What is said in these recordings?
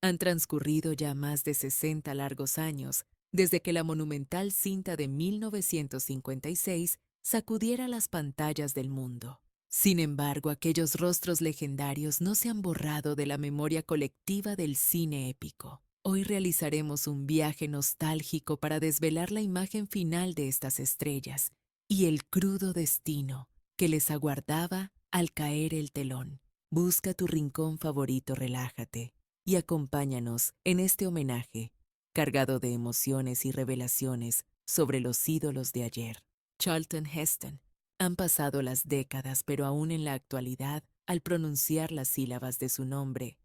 Han transcurrido ya más de 60 largos años desde que la monumental cinta de 1956 sacudiera las pantallas del mundo. Sin embargo, aquellos rostros legendarios no se han borrado de la memoria colectiva del cine épico. Hoy realizaremos un viaje nostálgico para desvelar la imagen final de estas estrellas y el crudo destino que les aguardaba al caer el telón. Busca tu rincón favorito, relájate y acompáñanos en este homenaje cargado de emociones y revelaciones sobre los ídolos de ayer. Charlton Heston. Han pasado las décadas, pero aún en la actualidad, al pronunciar las sílabas de su nombre,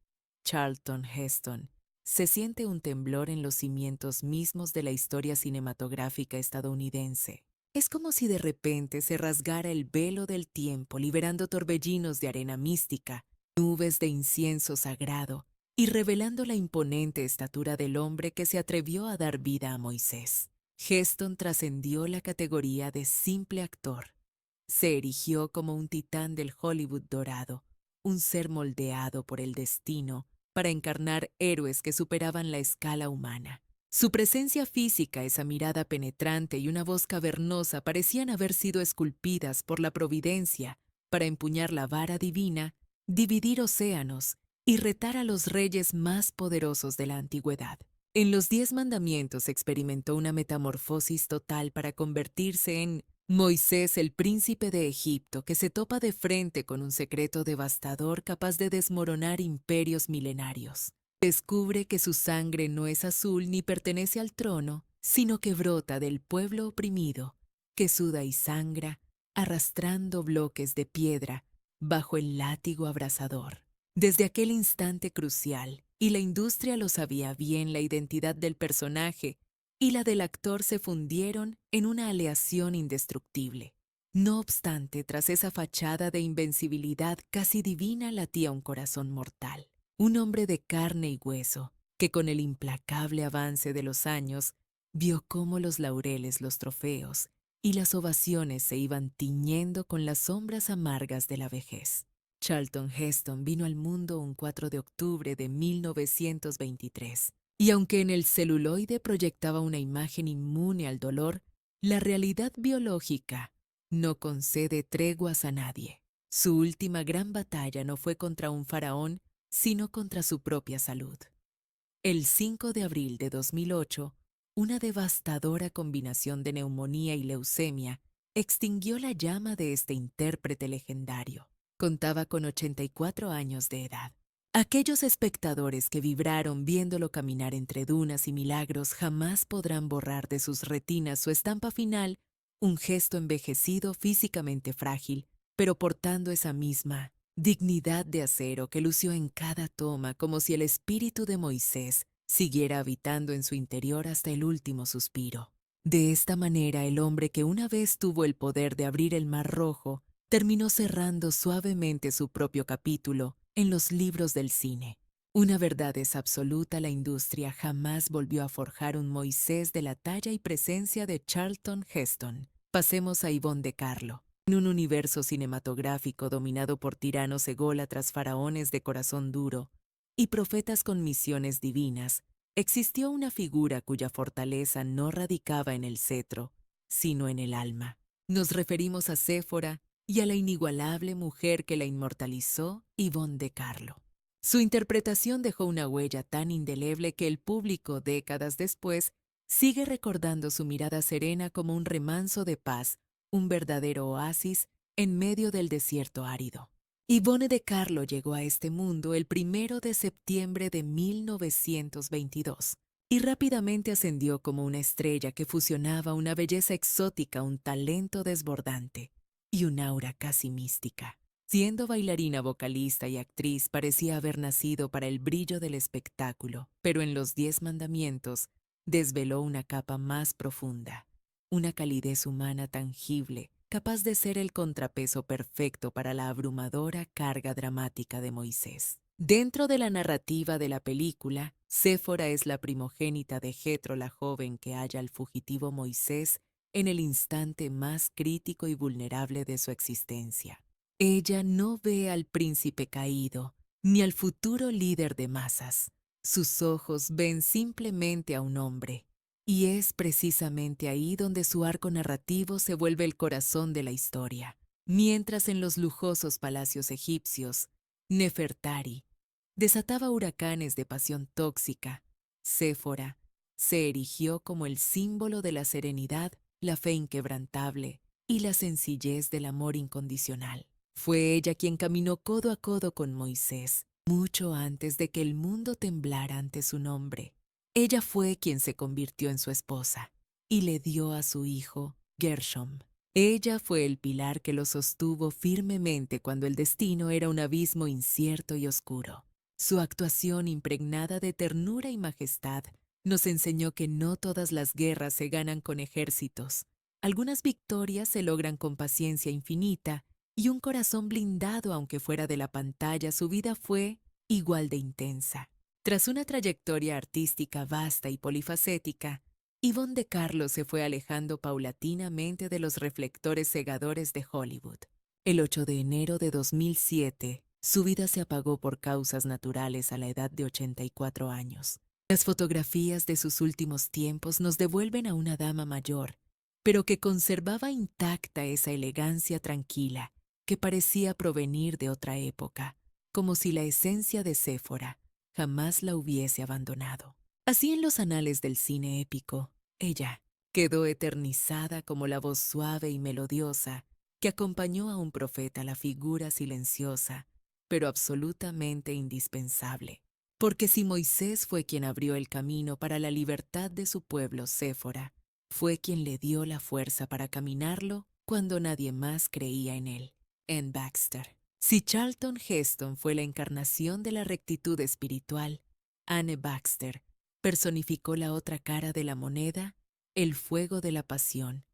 Charlton Heston, se siente un temblor en los cimientos mismos de la historia cinematográfica estadounidense. Es como si de repente se rasgara el velo del tiempo, liberando torbellinos de arena mística, nubes de incienso sagrado, y revelando la imponente estatura del hombre que se atrevió a dar vida a Moisés. Heston trascendió la categoría de simple actor. Se erigió como un titán del Hollywood dorado, un ser moldeado por el destino para encarnar héroes que superaban la escala humana. Su presencia física, esa mirada penetrante y una voz cavernosa parecían haber sido esculpidas por la providencia para empuñar la vara divina, dividir océanos y retar a los reyes más poderosos de la antigüedad. En los 10 mandamientos experimentó una metamorfosis total para convertirse en Moisés, el príncipe de Egipto, que se topa de frente con un secreto devastador capaz de desmoronar imperios milenarios. Descubre que su sangre no es azul ni pertenece al trono, sino que brota del pueblo oprimido, que suda y sangra, arrastrando bloques de piedra bajo el látigo abrasador. Desde aquel instante crucial, y la industria lo sabía bien, la identidad del personaje y la del actor se fundieron en una aleación indestructible. No obstante, tras esa fachada de invencibilidad casi divina latía un corazón mortal. Un hombre de carne y hueso, que con el implacable avance de los años, vio cómo los laureles, los trofeos y las ovaciones se iban tiñendo con las sombras amargas de la vejez. Charlton Heston vino al mundo un 4 de octubre de 1923, y aunque en el celuloide proyectaba una imagen inmune al dolor, la realidad biológica no concede treguas a nadie. Su última gran batalla no fue contra un faraón, sino contra su propia salud. El 5 de abril de 2008, una devastadora combinación de neumonía y leucemia extinguió la llama de este intérprete legendario. Contaba con 84 años de edad. Aquellos espectadores que vibraron viéndolo caminar entre dunas y milagros jamás podrán borrar de sus retinas su estampa final, un gesto envejecido, físicamente frágil, pero portando esa misma dignidad de acero que lució en cada toma, como si el espíritu de Moisés siguiera habitando en su interior hasta el último suspiro. De esta manera, el hombre que una vez tuvo el poder de abrir el Mar Rojo terminó cerrando suavemente su propio capítulo en los libros del cine. Una verdad es absoluta: la industria jamás volvió a forjar un Moisés de la talla y presencia de Charlton Heston. Pasemos a Yvonne de Carlo. En un universo cinematográfico dominado por tiranos ególatras, faraones de corazón duro y profetas con misiones divinas, existió una figura cuya fortaleza no radicaba en el cetro, sino en el alma. Nos referimos a Séfora y a la inigualable mujer que la inmortalizó, Yvonne de Carlo. Su interpretación dejó una huella tan indeleble que el público, décadas después, sigue recordando su mirada serena como un remanso de paz, un verdadero oasis en medio del desierto árido. Yvonne de Carlo llegó a este mundo el 1 de septiembre de 1922 y rápidamente ascendió como una estrella que fusionaba una belleza exótica, un talento desbordante y un aura casi mística. Siendo bailarina, vocalista y actriz, parecía haber nacido para el brillo del espectáculo, pero en los 10 mandamientos desveló una capa más profunda, una calidez humana tangible, capaz de ser el contrapeso perfecto para la abrumadora carga dramática de Moisés. Dentro de la narrativa de la película, Séfora es la primogénita de Jetro, la joven que halla al fugitivo Moisés en el instante más crítico y vulnerable de su existencia. Ella no ve al príncipe caído, ni al futuro líder de masas. Sus ojos ven simplemente a un hombre, y es precisamente ahí donde su arco narrativo se vuelve el corazón de la historia. Mientras en los lujosos palacios egipcios, Nefertari desataba huracanes de pasión tóxica, Séfora se erigió como el símbolo de la serenidad, la fe inquebrantable y la sencillez del amor incondicional. Fue ella quien caminó codo a codo con Moisés, mucho antes de que el mundo temblara ante su nombre. Ella fue quien se convirtió en su esposa y le dio a su hijo, Gershom. Ella fue el pilar que lo sostuvo firmemente cuando el destino era un abismo incierto y oscuro. Su actuación impregnada de ternura y majestad nos enseñó que no todas las guerras se ganan con ejércitos. Algunas victorias se logran con paciencia infinita y un corazón blindado, aunque fuera de la pantalla, su vida fue igual de intensa. Tras una trayectoria artística vasta y polifacética, Yvonne de Carlo se fue alejando paulatinamente de los reflectores cegadores de Hollywood. El 8 de enero de 2007, su vida se apagó por causas naturales a la edad de 84 años. Las fotografías de sus últimos tiempos nos devuelven a una dama mayor, pero que conservaba intacta esa elegancia tranquila que parecía provenir de otra época, como si la esencia de Séfora jamás la hubiese abandonado. Así en los anales del cine épico, ella quedó eternizada como la voz suave y melodiosa que acompañó a un profeta, la figura silenciosa, pero absolutamente indispensable. Porque si Moisés fue quien abrió el camino para la libertad de su pueblo, Séfora fue quien le dio la fuerza para caminarlo cuando nadie más creía en él. Anne Baxter. Si Charlton Heston fue la encarnación de la rectitud espiritual, Anne Baxter personificó la otra cara de la moneda, el fuego de la pasión,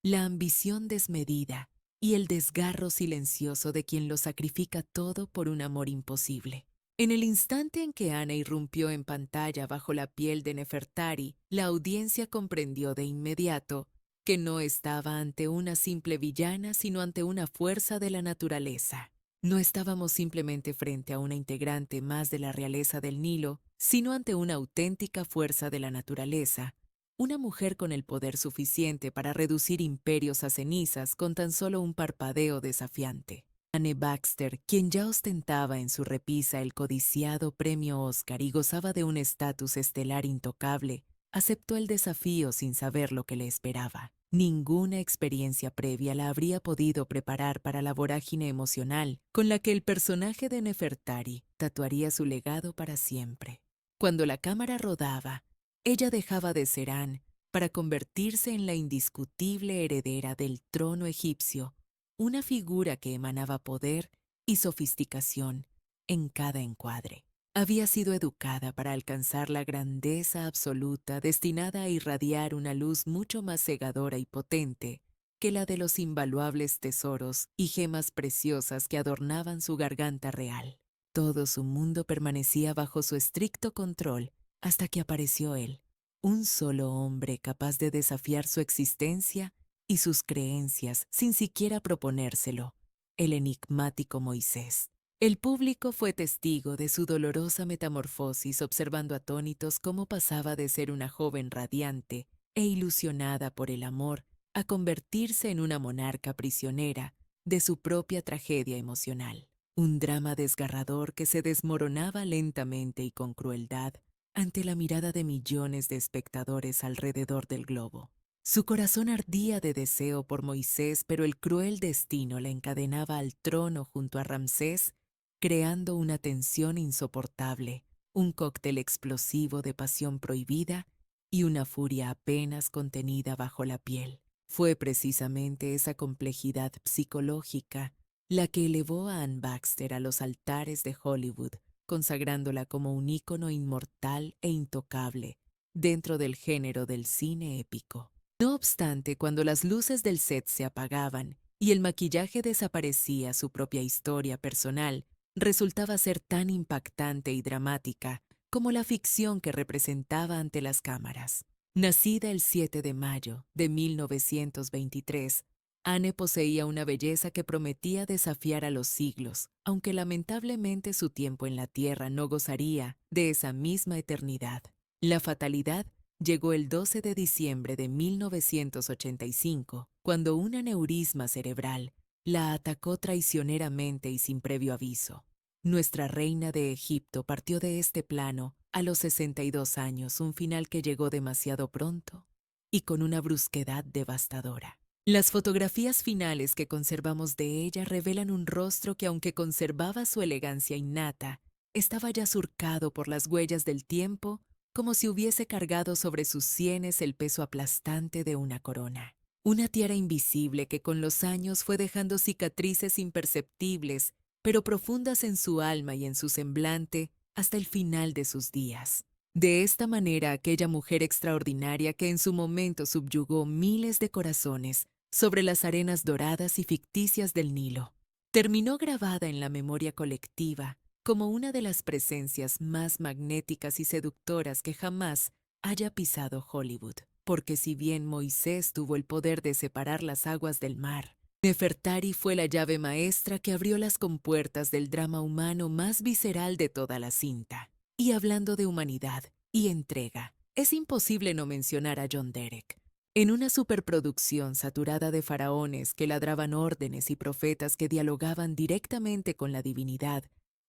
la ambición desmedida y el desgarro silencioso de quien lo sacrifica todo por un amor imposible. En el instante en que Ana irrumpió en pantalla bajo la piel de Nefertari, la audiencia comprendió de inmediato que no estaba ante una simple villana, sino ante una fuerza de la naturaleza. No estábamos simplemente frente a una integrante más de la realeza del Nilo, sino ante una auténtica fuerza de la naturaleza, una mujer con el poder suficiente para reducir imperios a cenizas con tan solo un parpadeo desafiante. Anne Baxter, quien ya ostentaba en su repisa el codiciado premio Oscar y gozaba de un estatus estelar intocable, aceptó el desafío sin saber lo que le esperaba. Ninguna experiencia previa la habría podido preparar para la vorágine emocional con la que el personaje de Nefertari tatuaría su legado para siempre. Cuando la cámara rodaba, ella dejaba de ser Anne para convertirse en la indiscutible heredera del trono egipcio, una figura que emanaba poder y sofisticación en cada encuadre. Había sido educada para alcanzar la grandeza absoluta destinada a irradiar una luz mucho más cegadora y potente que la de los invaluables tesoros y gemas preciosas que adornaban su garganta real. Todo su mundo permanecía bajo su estricto control hasta que apareció él, un solo hombre capaz de desafiar su existencia y sus creencias sin siquiera proponérselo, el enigmático Moisés. El público fue testigo de su dolorosa metamorfosis, observando atónitos cómo pasaba de ser una joven radiante e ilusionada por el amor a convertirse en una monarca prisionera de su propia tragedia emocional. Un drama desgarrador que se desmoronaba lentamente y con crueldad ante la mirada de millones de espectadores alrededor del globo. Su corazón ardía de deseo por Moisés, pero el cruel destino la encadenaba al trono junto a Ramsés, creando una tensión insoportable, un cóctel explosivo de pasión prohibida y una furia apenas contenida bajo la piel. Fue precisamente esa complejidad psicológica la que elevó a Anne Baxter a los altares de Hollywood, consagrándola como un ícono inmortal e intocable dentro del género del cine épico. No obstante, cuando las luces del set se apagaban y el maquillaje desaparecía, su propia historia personal resultaba ser tan impactante y dramática como la ficción que representaba ante las cámaras. Nacida el 7 de mayo de 1923, Anne poseía una belleza que prometía desafiar a los siglos, aunque lamentablemente su tiempo en la tierra no gozaría de esa misma eternidad. La fatalidad llegó el 12 de diciembre de 1985, cuando un aneurisma cerebral la atacó traicioneramente y sin previo aviso. Nuestra reina de Egipto partió de este plano a los 62 años, un final que llegó demasiado pronto y con una brusquedad devastadora. Las fotografías finales que conservamos de ella revelan un rostro que, aunque conservaba su elegancia innata, estaba ya surcado por las huellas del tiempo, como si hubiese cargado sobre sus sienes el peso aplastante de una corona. Una tiara invisible que con los años fue dejando cicatrices imperceptibles, pero profundas en su alma y en su semblante hasta el final de sus días. De esta manera, aquella mujer extraordinaria que en su momento subyugó miles de corazones sobre las arenas doradas y ficticias del Nilo, terminó grabada en la memoria colectiva como una de las presencias más magnéticas y seductoras que jamás haya pisado Hollywood. Porque si bien Moisés tuvo el poder de separar las aguas del mar, Nefertari fue la llave maestra que abrió las compuertas del drama humano más visceral de toda la cinta. Y hablando de humanidad y entrega, es imposible no mencionar a John Derek. En una superproducción saturada de faraones que ladraban órdenes y profetas que dialogaban directamente con la divinidad,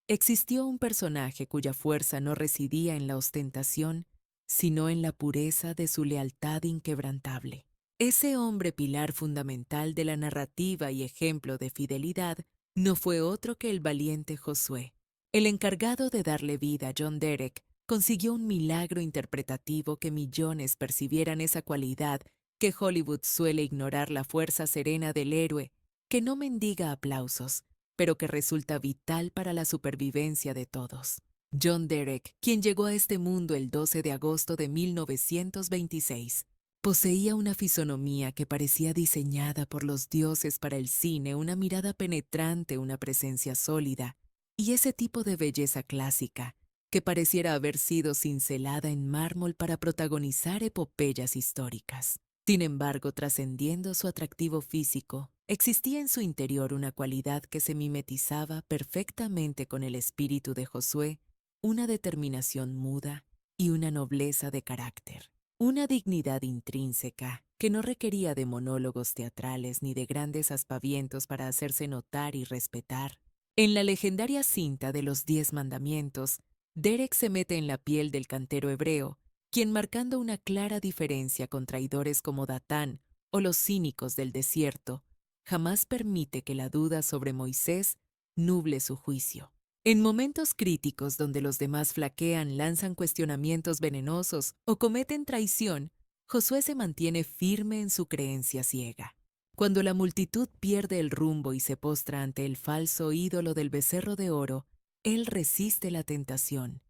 existió un personaje cuya fuerza no residía en la ostentación, sino en la pureza de su lealtad inquebrantable. Ese hombre pilar fundamental de la narrativa y ejemplo de fidelidad no fue otro que el valiente Josué. El encargado de darle vida a John Derek consiguió un milagro interpretativo que millones percibieran esa cualidad que Hollywood suele ignorar, la fuerza serena del héroe, que no mendiga aplausos, pero que resulta vital para la supervivencia de todos. John Derek, quien llegó a este mundo el 12 de agosto de 1926, poseía una fisonomía que parecía diseñada por los dioses para el cine, una mirada penetrante, una presencia sólida, y ese tipo de belleza clásica que pareciera haber sido cincelada en mármol para protagonizar epopeyas históricas. Sin embargo, trascendiendo su atractivo físico, existía en su interior una cualidad que se mimetizaba perfectamente con el espíritu de Josué, una determinación muda y una nobleza de carácter. Una dignidad intrínseca que no requería de monólogos teatrales ni de grandes aspavientos para hacerse notar y respetar. En la legendaria cinta de los 10 mandamientos, Derek se mete en la piel del cantero hebreo, quien, marcando una clara diferencia con traidores como Datán o los cínicos del desierto, jamás permite que la duda sobre Moisés nuble su juicio. En momentos críticos donde los demás flaquean, lanzan cuestionamientos venenosos o cometen traición, Josué se mantiene firme en su creencia ciega. Cuando la multitud pierde el rumbo y se postra ante el falso ídolo del becerro de oro, él resiste la tentación.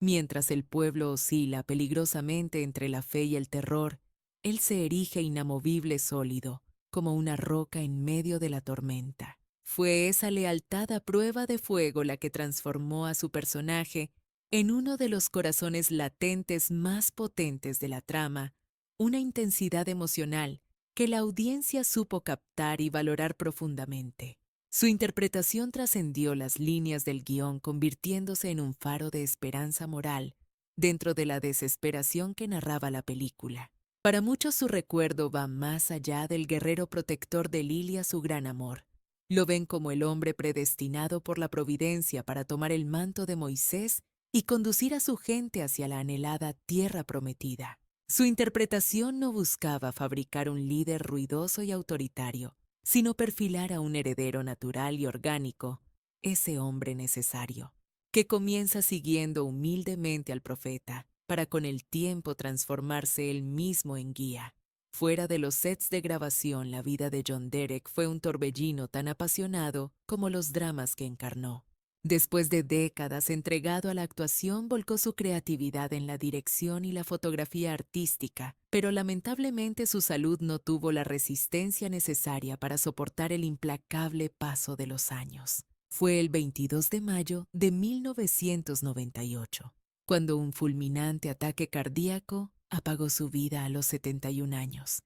Mientras el pueblo oscila peligrosamente entre la fe y el terror, él se erige inamovible, sólido, como una roca en medio de la tormenta. Fue esa lealtad a prueba de fuego la que transformó a su personaje en uno de los corazones latentes más potentes de la trama, una intensidad emocional que la audiencia supo captar y valorar profundamente. Su interpretación trascendió las líneas del guión, convirtiéndose en un faro de esperanza moral dentro de la desesperación que narraba la película. Para muchos su recuerdo va más allá del guerrero protector de Lilia, su gran amor. Lo ven como el hombre predestinado por la providencia para tomar el manto de Moisés y conducir a su gente hacia la anhelada tierra prometida. Su interpretación no buscaba fabricar un líder ruidoso y autoritario, sino perfilar a un heredero natural y orgánico, ese hombre necesario, que comienza siguiendo humildemente al profeta, para con el tiempo transformarse él mismo en guía. Fuera de los sets de grabación, la vida de John Derek fue un torbellino tan apasionado como los dramas que encarnó. Después de décadas entregado a la actuación, volcó su creatividad en la dirección y la fotografía artística, pero lamentablemente su salud no tuvo la resistencia necesaria para soportar el implacable paso de los años. Fue el 22 de mayo de 1998, cuando un fulminante ataque cardíaco apagó su vida a los 71 años.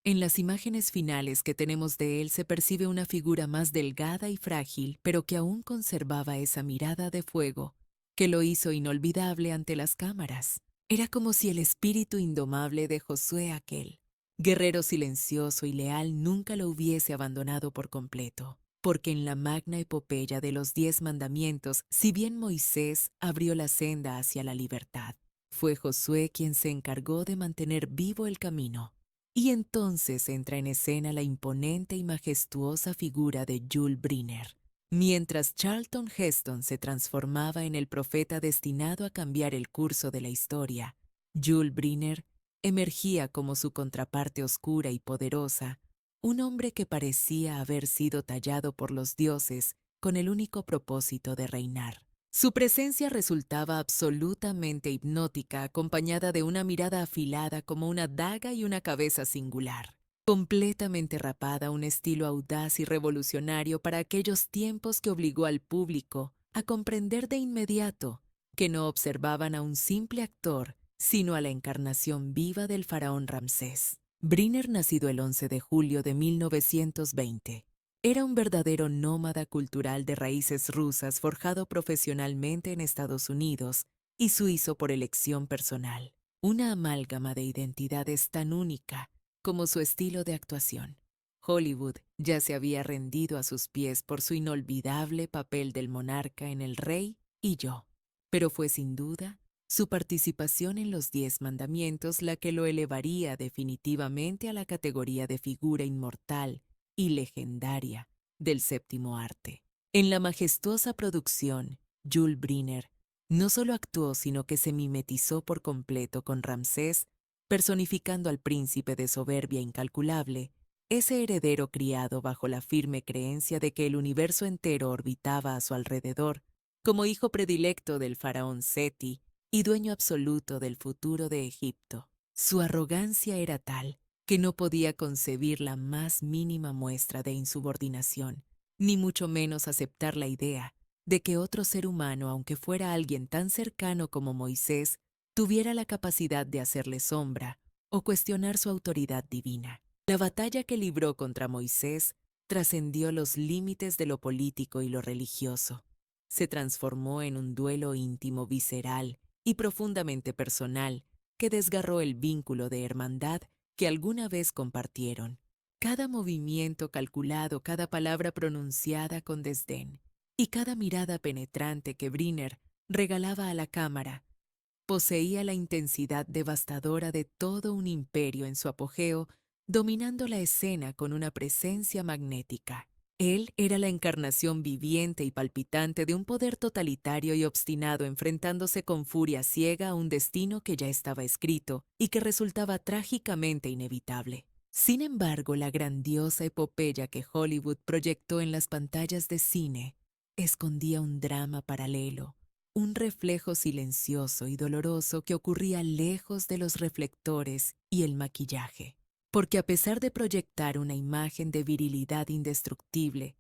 En las imágenes finales que tenemos de él se percibe una figura más delgada y frágil, pero que aún conservaba esa mirada de fuego que lo hizo inolvidable ante las cámaras. Era como si el espíritu indomable de Josué aquel, guerrero silencioso y leal, nunca lo hubiese abandonado por completo. Porque en la magna epopeya de los 10 mandamientos, si bien Moisés abrió la senda hacia la libertad, fue Josué quien se encargó de mantener vivo el camino. Y entonces entra en escena la imponente y majestuosa figura de Jules Briner. Mientras Charlton Heston se transformaba en el profeta destinado a cambiar el curso de la historia, Jules Briner emergía como su contraparte oscura y poderosa, un hombre que parecía haber sido tallado por los dioses con el único propósito de reinar. Su presencia resultaba absolutamente hipnótica, acompañada de una mirada afilada como una daga y una cabeza singular. Completamente rapada, un estilo audaz y revolucionario para aquellos tiempos que obligó al público a comprender de inmediato que no observaban a un simple actor, sino a la encarnación viva del faraón Ramsés. Briner, nacido el 11 de julio de 1920, era un verdadero nómada cultural de raíces rusas forjado profesionalmente en Estados Unidos y suizo por elección personal, una amálgama de identidades tan única como su estilo de actuación. Hollywood ya se había rendido a sus pies por su inolvidable papel del monarca en El Rey y Yo, pero fue sin duda su participación en los 10 mandamientos la que lo elevaría definitivamente a la categoría de figura inmortal y legendaria del séptimo arte. En la majestuosa producción, Jules Briner no solo actuó, sino que se mimetizó por completo con Ramsés, personificando al príncipe de soberbia incalculable, ese heredero criado bajo la firme creencia de que el universo entero orbitaba a su alrededor, como hijo predilecto del faraón Seti y dueño absoluto del futuro de Egipto. Su arrogancia era tal que no podía concebir la más mínima muestra de insubordinación, ni mucho menos aceptar la idea de que otro ser humano, aunque fuera alguien tan cercano como Moisés, tuviera la capacidad de hacerle sombra o cuestionar su autoridad divina. La batalla que libró contra Moisés trascendió los límites de lo político y lo religioso. Se transformó en un duelo íntimo, visceral y profundamente personal que desgarró el vínculo de hermandad que alguna vez compartieron. Cada movimiento calculado, cada palabra pronunciada con desdén y cada mirada penetrante que Briner regalaba a la cámara poseía la intensidad devastadora de todo un imperio en su apogeo, dominando la escena con una presencia magnética. Él era la encarnación viviente y palpitante de un poder totalitario y obstinado, enfrentándose con furia ciega a un destino que ya estaba escrito y que resultaba trágicamente inevitable. Sin embargo, la grandiosa epopeya que Hollywood proyectó en las pantallas de cine escondía un drama paralelo, un reflejo silencioso y doloroso que ocurría lejos de los reflectores y el maquillaje. Porque a pesar de proyectar una imagen de virilidad indestructible,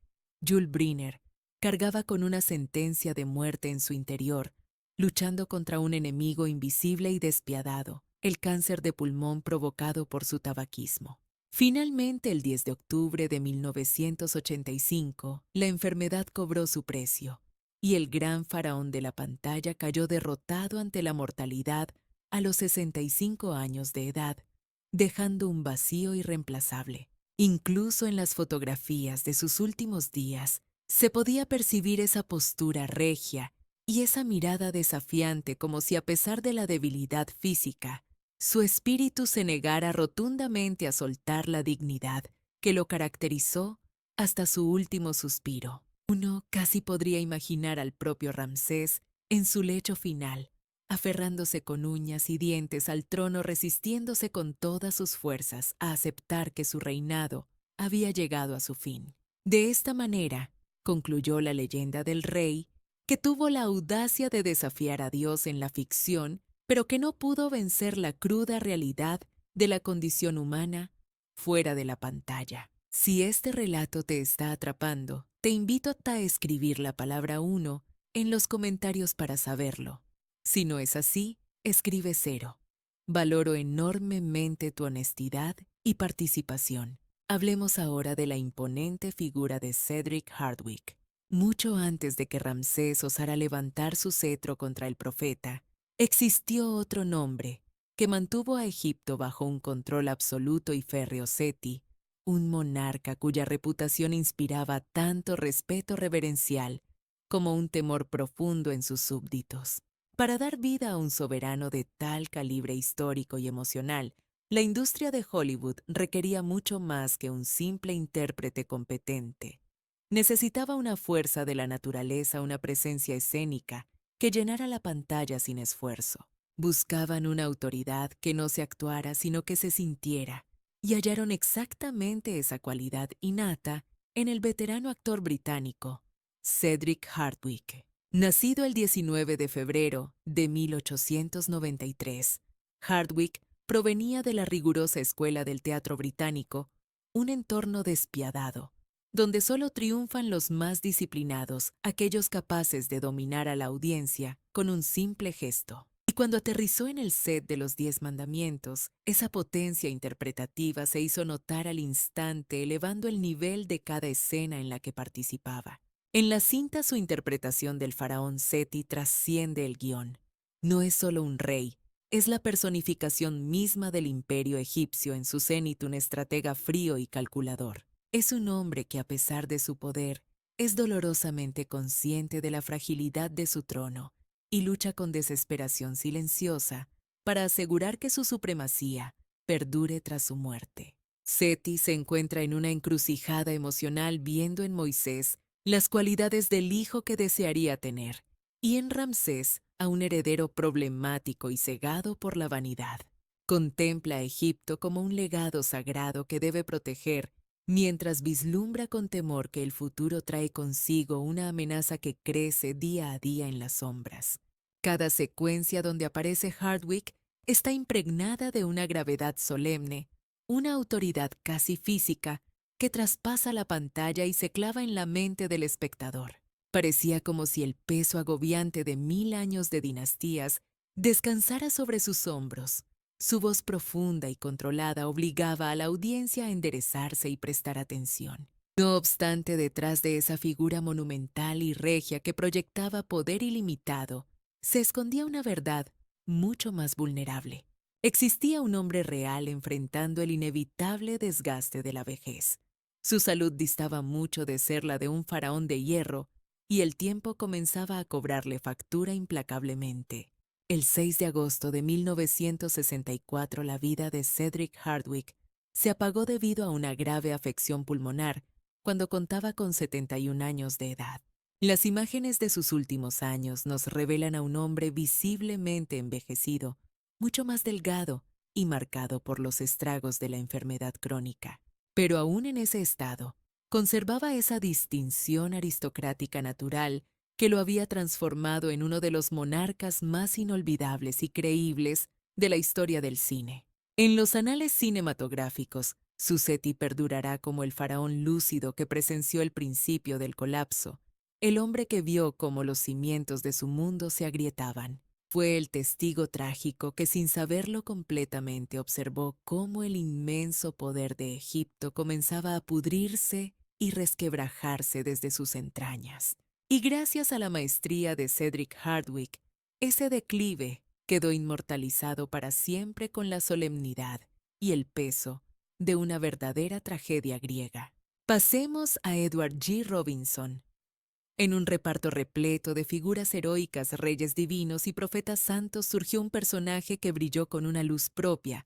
Jules Briner cargaba con una sentencia de muerte en su interior, luchando contra un enemigo invisible y despiadado, el cáncer de pulmón provocado por su tabaquismo. Finalmente, el 10 de octubre de 1985, la enfermedad cobró su precio y el gran faraón de la pantalla cayó derrotado ante la mortalidad a los 65 años de edad, dejando un vacío irreemplazable. Incluso en las fotografías de sus últimos días se podía percibir esa postura regia y esa mirada desafiante, como si a pesar de la debilidad física, su espíritu se negara rotundamente a soltar la dignidad que lo caracterizó hasta su último suspiro. Uno casi podría imaginar al propio Ramsés en su lecho final, aferrándose con uñas y dientes al trono, resistiéndose con todas sus fuerzas a aceptar que su reinado había llegado a su fin. De esta manera, concluyó la leyenda del rey, que tuvo la audacia de desafiar a Dios en la ficción, pero que no pudo vencer la cruda realidad de la condición humana fuera de la pantalla. Si este relato te está atrapando, te invito a escribir la palabra 1 en los comentarios para saberlo. Si no es así, escribe 0. Valoro enormemente tu honestidad y participación. Hablemos ahora de la imponente figura de Cedric Hardwicke. Mucho antes de que Ramsés osara levantar su cetro contra el profeta, existió otro nombre que mantuvo a Egipto bajo un control absoluto y férreo: Seti, un monarca cuya reputación inspiraba tanto respeto reverencial como un temor profundo en sus súbditos. Para dar vida a un soberano de tal calibre histórico y emocional, la industria de Hollywood requería mucho más que un simple intérprete competente. Necesitaba una fuerza de la naturaleza, una presencia escénica que llenara la pantalla sin esfuerzo. Buscaban una autoridad que no se actuara, sino que se sintiera, y hallaron exactamente esa cualidad innata en el veterano actor británico, Cedric Hardwicke. Nacido el 19 de febrero de 1893, Hardwicke provenía de la rigurosa escuela del teatro británico, un entorno despiadado, donde solo triunfan los más disciplinados, aquellos capaces de dominar a la audiencia con un simple gesto. Y cuando aterrizó en el set de Los 10 Mandamientos, esa potencia interpretativa se hizo notar al instante, elevando el nivel de cada escena en la que participaba. En la cinta, su interpretación del faraón Seti trasciende el guión. No es solo un rey, es la personificación misma del imperio egipcio, en su cenit un estratega frío y calculador. Es un hombre que, a pesar de su poder, es dolorosamente consciente de la fragilidad de su trono y lucha con desesperación silenciosa para asegurar que su supremacía perdure tras su muerte. Seti se encuentra en una encrucijada emocional, viendo en Moisés las cualidades del hijo que desearía tener, y en Ramsés a un heredero problemático y cegado por la vanidad. Contempla a Egipto como un legado sagrado que debe proteger, mientras vislumbra con temor que el futuro trae consigo una amenaza que crece día a día en las sombras. Cada secuencia donde aparece Hardwicke está impregnada de una gravedad solemne, una autoridad casi física que traspasa la pantalla y se clava en la mente del espectador. Parecía como si el peso agobiante de 1000 años de dinastías descansara sobre sus hombros. Su voz profunda y controlada obligaba a la audiencia a enderezarse y prestar atención. No obstante, detrás de esa figura monumental y regia que proyectaba poder ilimitado, se escondía una verdad mucho más vulnerable. Existía un hombre real enfrentando el inevitable desgaste de la vejez. Su salud distaba mucho de ser la de un faraón de hierro, y el tiempo comenzaba a cobrarle factura implacablemente. El 6 de agosto de 1964, la vida de Cedric Hardwicke se apagó debido a una grave afección pulmonar cuando contaba con 71 años de edad. Las imágenes de sus últimos años nos revelan a un hombre visiblemente envejecido, mucho más delgado y marcado por los estragos de la enfermedad crónica. Pero aún en ese estado, conservaba esa distinción aristocrática natural que lo había transformado en uno de los monarcas más inolvidables y creíbles de la historia del cine. En los anales cinematográficos, Seti perdurará como el faraón lúcido que presenció el principio del colapso, el hombre que vio cómo los cimientos de su mundo se agrietaban. Fue el testigo trágico que, sin saberlo completamente, observó cómo el inmenso poder de Egipto comenzaba a pudrirse y resquebrajarse desde sus entrañas. Y gracias a la maestría de Cedric Hardwicke, ese declive quedó inmortalizado para siempre con la solemnidad y el peso de una verdadera tragedia griega. Pasemos a Edward G. Robinson. En un reparto repleto de figuras heroicas, reyes divinos y profetas santos, surgió un personaje que brilló con una luz propia,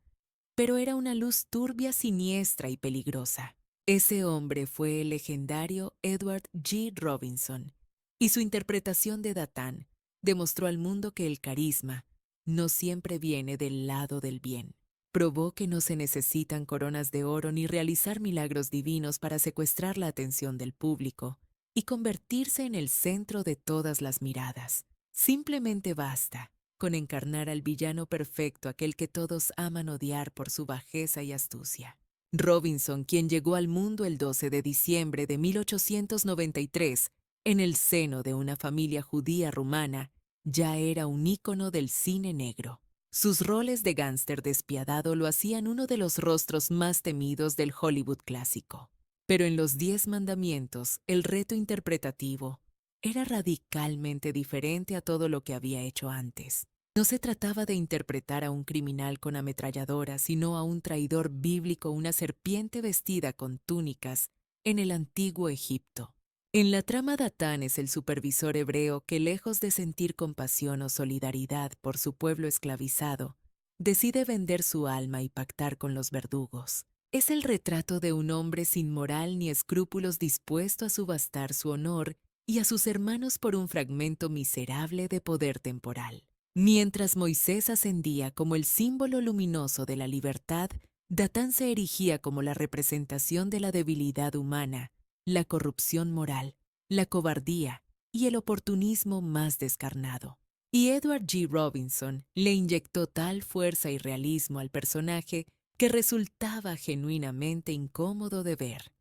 pero era una luz turbia, siniestra y peligrosa. Ese hombre fue el legendario Edward G. Robinson, y su interpretación de Datán demostró al mundo que el carisma no siempre viene del lado del bien. Probó que no se necesitan coronas de oro ni realizar milagros divinos para secuestrar la atención del público y convertirse en el centro de todas las miradas. Simplemente basta con encarnar al villano perfecto, aquel que todos aman odiar por su bajeza y astucia. Robinson, quien llegó al mundo el 12 de diciembre de 1893, en el seno de una familia judía rumana, ya era un ícono del cine negro. Sus roles de gángster despiadado lo hacían uno de los rostros más temidos del Hollywood clásico. Pero en Los 10 Mandamientos, el reto interpretativo era radicalmente diferente a todo lo que había hecho antes. No se trataba de interpretar a un criminal con ametralladora, sino a un traidor bíblico, una serpiente vestida con túnicas en el antiguo Egipto. En la trama, Datán es el supervisor hebreo que, lejos de sentir compasión o solidaridad por su pueblo esclavizado, decide vender su alma y pactar con los verdugos. Es el retrato de un hombre sin moral ni escrúpulos, dispuesto a subastar su honor y a sus hermanos por un fragmento miserable de poder temporal. Mientras Moisés ascendía como el símbolo luminoso de la libertad, Datán se erigía como la representación de la debilidad humana, la corrupción moral, la cobardía y el oportunismo más descarnado. Y Edward G. Robinson le inyectó tal fuerza y realismo al personaje que resultaba genuinamente incómodo de ver.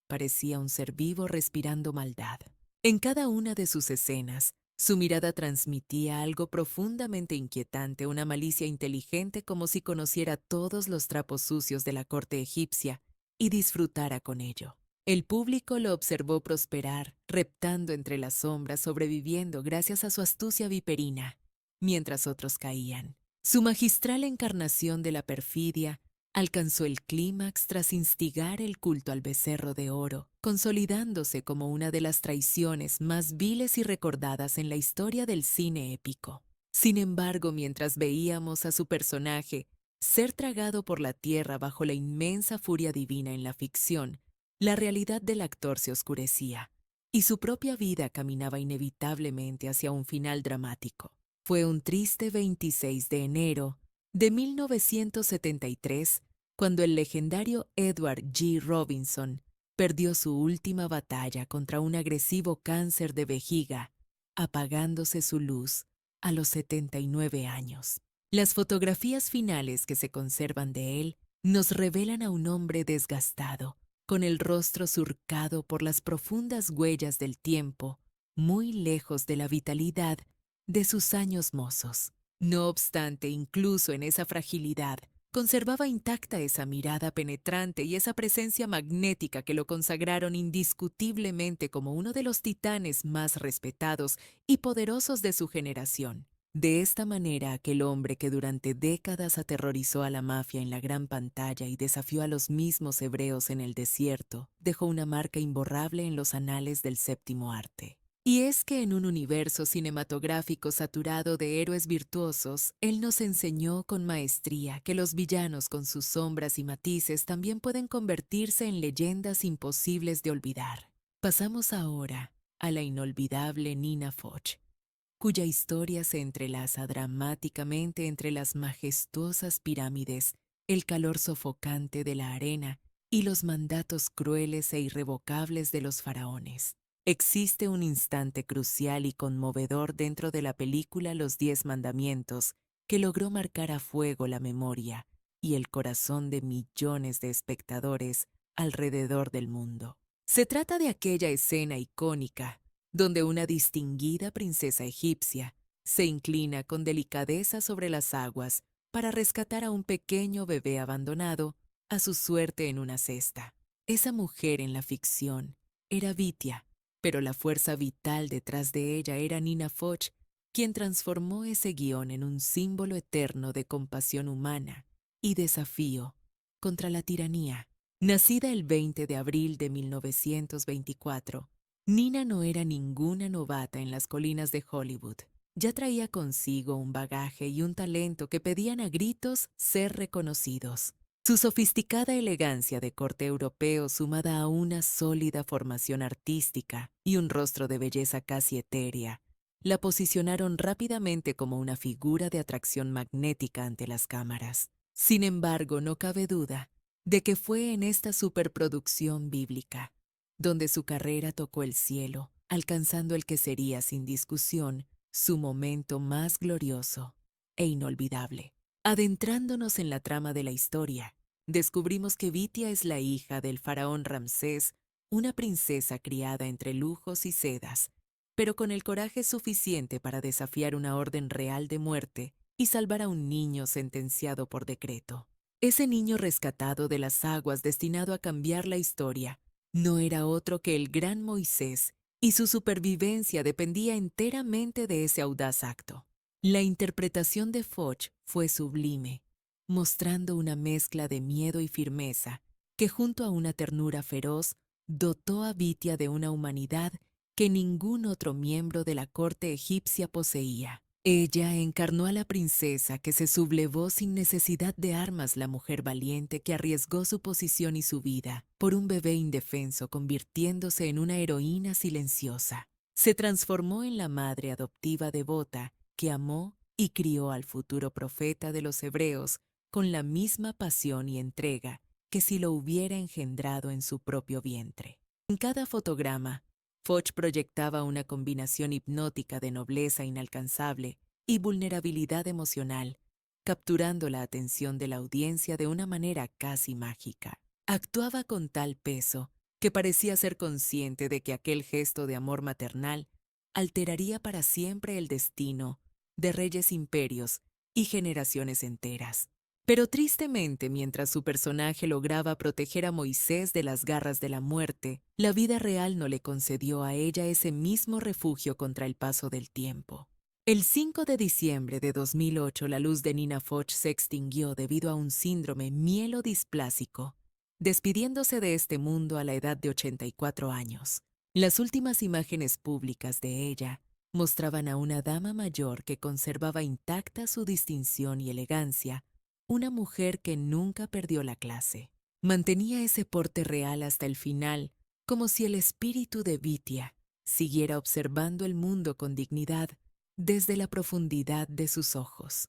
Parecía un ser vivo respirando maldad. En cada una de sus escenas, su mirada transmitía algo profundamente inquietante, una malicia inteligente, como si conociera todos los trapos sucios de la corte egipcia y disfrutara con ello. El público lo observó prosperar, reptando entre las sombras, sobreviviendo gracias a su astucia viperina, mientras otros caían. Su magistral encarnación de la perfidia alcanzó el clímax tras instigar el culto al becerro de oro, consolidándose como una de las traiciones más viles y recordadas en la historia del cine épico. Sin embargo, mientras veíamos a su personaje ser tragado por la tierra bajo la inmensa furia divina en la ficción, la realidad del actor se oscurecía, y su propia vida caminaba inevitablemente hacia un final dramático. Fue un triste 26 de enero de 1973 cuando el legendario Edward G. Robinson perdió su última batalla contra un agresivo cáncer de vejiga, apagándose su luz a los 79 años. Las fotografías finales que se conservan de él nos revelan a un hombre desgastado, con el rostro surcado por las profundas huellas del tiempo, muy lejos de la vitalidad de sus años mozos. No obstante, incluso en esa fragilidad, conservaba intacta esa mirada penetrante y esa presencia magnética que lo consagraron indiscutiblemente como uno de los titanes más respetados y poderosos de su generación. De esta manera, aquel hombre que durante décadas aterrorizó a la mafia en la gran pantalla y desafió a los mismos hebreos en el desierto, dejó una marca imborrable en los anales del séptimo arte. Y es que en un universo cinematográfico saturado de héroes virtuosos, él nos enseñó con maestría que los villanos, con sus sombras y matices, también pueden convertirse en leyendas imposibles de olvidar. Pasamos ahora a la inolvidable Nina Foch, cuya historia se entrelaza dramáticamente entre las majestuosas pirámides, el calor sofocante de la arena y los mandatos crueles e irrevocables de los faraones. Existe un instante crucial y conmovedor dentro de la película Los 10 Mandamientos que logró marcar a fuego la memoria y el corazón de millones de espectadores alrededor del mundo. Se trata de aquella escena icónica donde una distinguida princesa egipcia se inclina con delicadeza sobre las aguas para rescatar a un pequeño bebé abandonado a su suerte en una cesta. Esa mujer en la ficción era Vitia, pero la fuerza vital detrás de ella era Nina Foch, quien transformó ese guión en un símbolo eterno de compasión humana y desafío contra la tiranía. Nacida el 20 de abril de 1924, Nina no era ninguna novata en las colinas de Hollywood. Ya traía consigo un bagaje y un talento que pedían a gritos ser reconocidos. Su sofisticada elegancia de corte europeo, sumada a una sólida formación artística y un rostro de belleza casi etérea, la posicionaron rápidamente como una figura de atracción magnética ante las cámaras. Sin embargo, no cabe duda de que fue en esta superproducción bíblica donde su carrera tocó el cielo, alcanzando el que sería, sin discusión, su momento más glorioso e inolvidable. Adentrándonos en la trama de la historia, descubrimos que Vitia es la hija del faraón Ramsés, una princesa criada entre lujos y sedas, pero con el coraje suficiente para desafiar una orden real de muerte y salvar a un niño sentenciado por decreto. Ese niño rescatado de las aguas destinado a cambiar la historia no era otro que el gran Moisés, y su supervivencia dependía enteramente de ese audaz acto. La interpretación de Foch fue sublime, mostrando una mezcla de miedo y firmeza que junto a una ternura feroz dotó a Bithia de una humanidad que ningún otro miembro de la corte egipcia poseía. Ella encarnó a la princesa que se sublevó sin necesidad de armas, la mujer valiente que arriesgó su posición y su vida por un bebé indefenso, convirtiéndose en una heroína silenciosa. Se transformó en la madre adoptiva devota que amó y crió al futuro profeta de los hebreos con la misma pasión y entrega que si lo hubiera engendrado en su propio vientre. En cada fotograma, Foch proyectaba una combinación hipnótica de nobleza inalcanzable y vulnerabilidad emocional, capturando la atención de la audiencia de una manera casi mágica. Actuaba con tal peso que parecía ser consciente de que aquel gesto de amor maternal alteraría para siempre el destino de reyes imperios y generaciones enteras. Pero tristemente, mientras su personaje lograba proteger a Moisés de las garras de la muerte, la vida real no le concedió a ella ese mismo refugio contra el paso del tiempo. El 5 de diciembre de 2008, la luz de Nina Foch se extinguió debido a un síndrome mielodisplásico, despidiéndose de este mundo a la edad de 84 años. Las últimas imágenes públicas de ella mostraban a una dama mayor que conservaba intacta su distinción y elegancia, una mujer que nunca perdió la clase. Mantenía ese porte real hasta el final, como si el espíritu de Bithia siguiera observando el mundo con dignidad desde la profundidad de sus ojos.